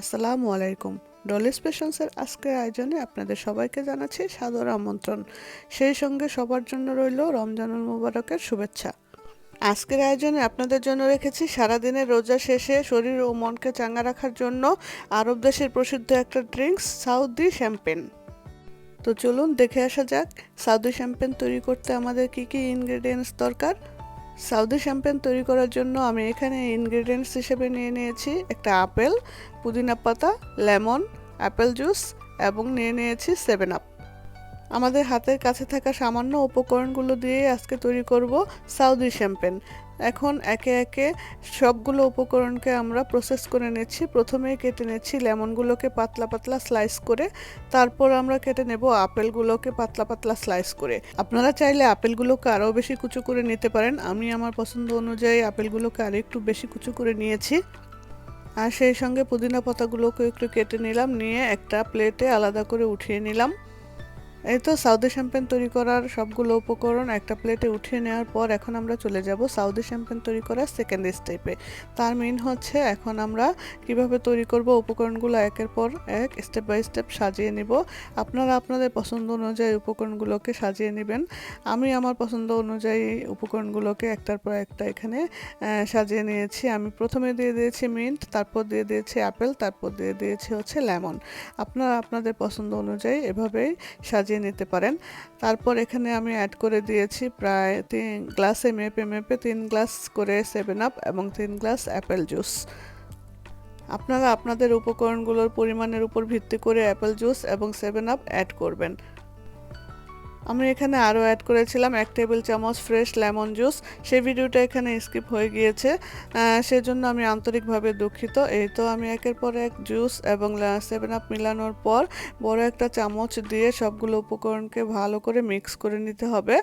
আসসালামু আলাইকুম। ডলি স্পেশালসের আজকের আয়োজনে আপনাদের সবাইকে জানাচ্ছি সাদর আমন্ত্রণ। সেই সঙ্গে সবার জন্য রইল রমজানুল মুবারকের শুভেচ্ছা। আজকের আয়োজনে আপনাদের জন্য রেখেছি সারাদিনের রোজা শেষে শরীর ও মনকে চাঙ্গা রাখার জন্য আরব দেশের প্রসিদ্ধ একটা ড্রিঙ্কস সাউদি শ্যাম্পেন। তো চলুন দেখে আসা যাক সাউদি শ্যাম্পেন তৈরি করতে আমাদের কি কি ইনগ্রেডিয়েন্টস দরকার। সাউদি শ্যাম্পেন তৈরি করার জন্য আমি এখানে ইনগ্রেডিয়েন্টস হিসেবে নিয়ে নিয়েছি একটা আপেল, পুদিনা পাতা, লেমন, অ্যাপেল জুস এবং নিয়ে নিয়েছি 7 আপ। আমাদের হাতের কাছে থাকা সামান্য উপকরণগুলো দিয়ে আজকে তৈরি করব সাউদি শ্যাম্পেন। এখন একে একে সবগুলো উপকরণকে আমরা প্রসেস করে নিচ্ছি। প্রথমেই কেটে নিচ্ছি লেমনগুলোকে পাতলা পাতলা স্লাইস করে, তারপর আমরা কেটে নেব আপেলগুলোকে পাতলা পাতলা স্লাইস করে। আপনারা চাইলে আপেলগুলোকে আরও বেশি কুচো করে নিতে পারেন। আমি আমার পছন্দ অনুযায়ী আপেলগুলোকে আরও একটু বেশি কুচো করে নিয়েছি। আর সেই সঙ্গে পুদিনা পাতাগুলোকে একটু কেটে নিলাম, নিয়ে একটা প্লেটে আলাদা করে উঠিয়ে নিলাম। এই তো সাউদি শ্যাম্পেন তৈরি করার সবগুলো উপকরণ একটা প্লেটে উঠিয়ে নেওয়ার পর এখন আমরা চলে যাব সাউদি শ্যাম্পেন তৈরি করার সেকেন্ড স্টেপে। তার মেইন হচ্ছে এখন আমরা কিভাবে তৈরি করব উপকরণগুলো একের পর এক স্টেপ বাই স্টেপ সাজিয়ে নিব। আপনারা আপনাদের পছন্দ অনুযায়ী উপকরণগুলোকে সাজিয়ে নেবেন। আমি আমার পছন্দ অনুযায়ী উপকরণগুলোকে একটার পর একটা এখানে সাজিয়ে নিয়েছি। আমি প্রথমে দিয়ে দিয়েছি মিন্ট, তারপর দিয়ে দিয়েছি আপেল, তারপর দিয়ে দিয়েছি হচ্ছে লেমন। আপনারা আপনাদের পছন্দ অনুযায়ী এভাবেই সাজিয়ে নিতে পারেন। তারপর এখানে আমি অ্যাড করে দিয়েছি প্রায় 3 গ্লাসে মেপে মেপে 3 গ্লাস করে 7 আপ এবং 3 গ্লাস অ্যাপেল জুস। আপনারা আপনাদের উপকরণগুলোর পরিমাণের উপর ভিত্তি করে অ্যাপেল জুস এবং 7 আপ অ্যাড করবেন। আমি এখানে আরও অ্যাড করেছিলাম 1 টেবিল চামচ ফ্রেশ লেমন জুস। সেই ভিডিওটা এখানে স্কিপ হয়ে গিয়েছে, সেজন্য আমি আন্তরিকভাবে দুঃখিত। এই তো আমি একের পর এক জুস এবং 7 আপ মিলানোর পর বড় একটা চামচ দিয়ে সবগুলো উপকরণকে ভালো করে মিক্স করে নিতে হবে।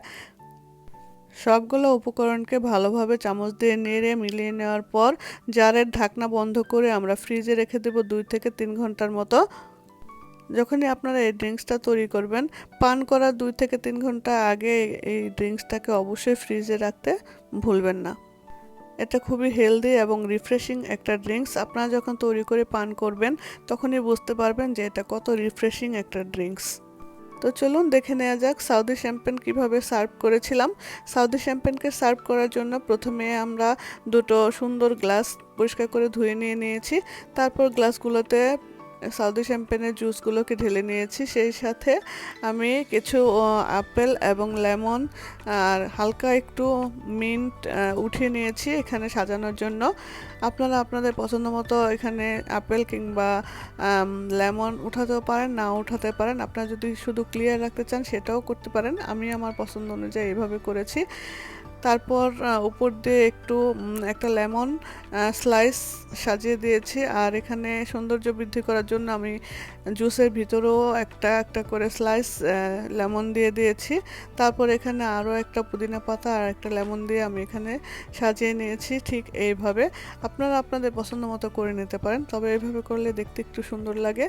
সবগুলো উপকরণকে ভালোভাবে চামচ দিয়ে নেড়ে মিলিয়ে নেওয়ার পর জারের ঢাকনা বন্ধ করে আমরা ফ্রিজে রেখে দেব 2 থেকে 3 ঘন্টার মতো। যখনই আপনারা এই ড্রিঙ্কসটা তৈরি করবেন, পান করার 2 থেকে 3 ঘন্টা আগে এই ড্রিঙ্কসটাকে অবশ্যই ফ্রিজে রাখতে ভুলবেন না। এটা খুবই হেলদি এবং রিফ্রেশিং একটা ড্রিঙ্কস। আপনারা যখন তৈরি করে পান করবেন তখনই বুঝতে পারবেন যে এটা কত রিফ্রেশিং একটা ড্রিঙ্কস। তো চলুন দেখে নেওয়া যাক সাউদি শ্যাম্পেন কিভাবে সার্ভ করেছিলাম। সাউদি শ্যাম্পেনকে সার্ভ করার জন্য প্রথমে আমরা দুটো সুন্দর গ্লাস পরিষ্কার করে ধুয়ে নিয়েছি। তারপর গ্লাসগুলোতে সাউদি শ্যাম্পেনের জুসগুলোকে ঢেলে নিয়েছি। সেই সাথে আমি কিছু আপেল এবং লেমন আর হালকা একটু মিন্ট উঠিয়ে নিয়েছি এখানে সাজানোর জন্য। আপনারা আপনাদের পছন্দ মতো এখানে আপেল কিংবা লেমন উঠাতেও পারেন, না উঠাতে পারেন। আপনারা যদি শুধু ক্লিয়ার রাখতে চান সেটাও করতে পারেন। আমি আমার পছন্দ অনুযায়ী এভাবে করেছি। তারপর উপর দিয়ে একটু একটা লেমন স্লাইস সাজিয়ে দিয়েছি। আর এখানে সৌন্দর্য বৃদ্ধি করার জন্য আমি জুসের ভিতরেও একটা একটা করে স্লাইস লেমন দিয়ে দিয়েছি। তারপর এখানে আরও একটা পুদিনা পাতা আর একটা লেমন দিয়ে আমি এখানে সাজিয়ে নিয়েছি। ঠিক এইভাবে আপনারা আপনাদের পছন্দ মতো করে নিতে পারেন, তবে এইভাবে করলে দেখতে একটু সুন্দর লাগে।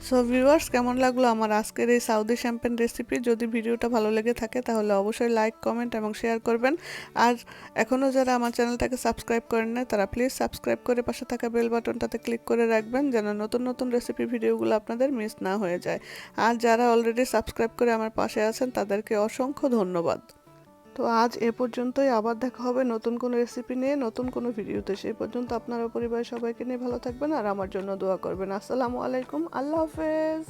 সো ভিউয়ার্স, কেমন লাগলো আমার আজকের এই সাউদি শ্যাম্পেন রেসিপি? যদি ভিডিওটা ভালো লেগে থাকে তাহলে অবশ্যই লাইক, কমেন্ট এবং শেয়ার করবেন। আর এখনও যারা আমার চ্যানেলটাকে সাবস্ক্রাইব করেন না তারা প্লিজ সাবস্ক্রাইব করে পাশে থাকা বেল বাটনটাতে ক্লিক করে রাখবেন, যেন নতুন নতুন রেসিপি ভিডিওগুলো আপনাদের মিস না হয়ে যায়। আর যারা অলরেডি সাবস্ক্রাইব করে আমার পাশে আছেন তাদেরকে অসংখ্য ধন্যবাদ। তো আজ এ পর্যন্তই। আবার দেখা হবে নতুন কোনো রেসিপি নিয়ে নতুন কোনো ভিডিওতে। সেই পর্যন্ত আপনারা পরিবারের সবাইকে নিয়ে ভালো থাকবেন আর আমার জন্য দোয়া করবেন। আসসালামু আলাইকুম, আল্লাহ হাফেজ।